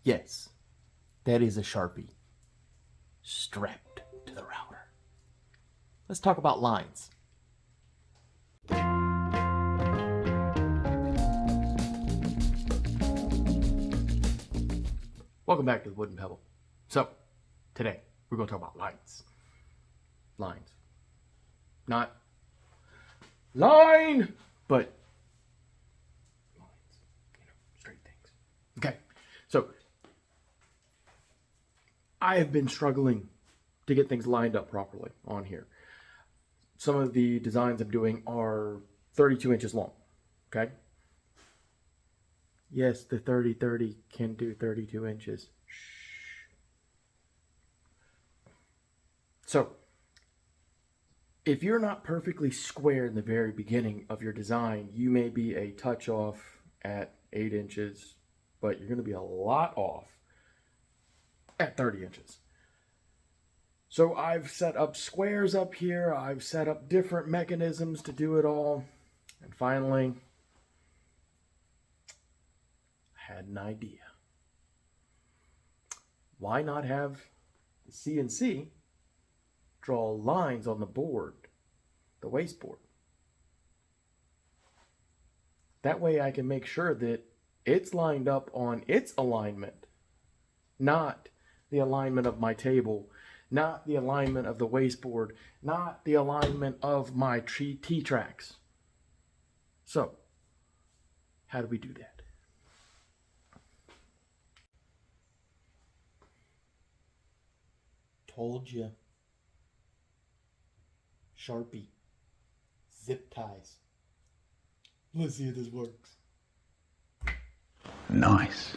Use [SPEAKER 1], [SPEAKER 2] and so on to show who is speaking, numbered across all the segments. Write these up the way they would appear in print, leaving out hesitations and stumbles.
[SPEAKER 1] Yes, that is a Sharpie strapped to the router. Let's talk about lines. Welcome back to the Wooden Pebble. So, today we're going to talk about lines. Lines. Not line, but lines. Straight things. Okay, so I have been struggling to get things lined up properly on here. Some of the designs I'm doing are 32 inches long. Okay? Yes, the 30-30 can do 32 inches. Shh. So, if you're not perfectly square in the very beginning of your design, you may be a touch off at 8 inches, but you're going to be a lot off at 30 inches. So I've set up squares up here. I've set up different mechanisms to do it all. And finally, I had an idea. Why not have the CNC draw lines on the board, the wasteboard? That way I can make sure that it's lined up on its alignment, not the alignment of my table, not the alignment of the wasteboard, not the alignment of my T-tracks. So, how do we do that? Told you. Sharpie. Zip ties. Let's see if this works.
[SPEAKER 2] Nice.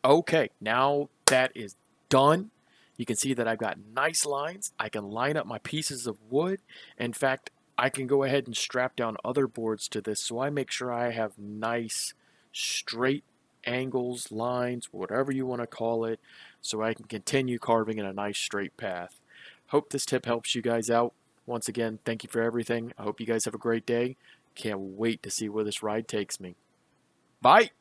[SPEAKER 1] Okay, now that is done. You can see that I've got nice lines. I can line up my pieces of wood. In fact, I can go ahead and strap down other boards to this so I make sure I have nice straight angles, lines, whatever you want to call it, so I can continue carving in a nice straight path. Hope this tip helps you guys out. Once again, thank you for everything. I hope you guys have a great day. Can't wait to see where this ride takes me. Bye!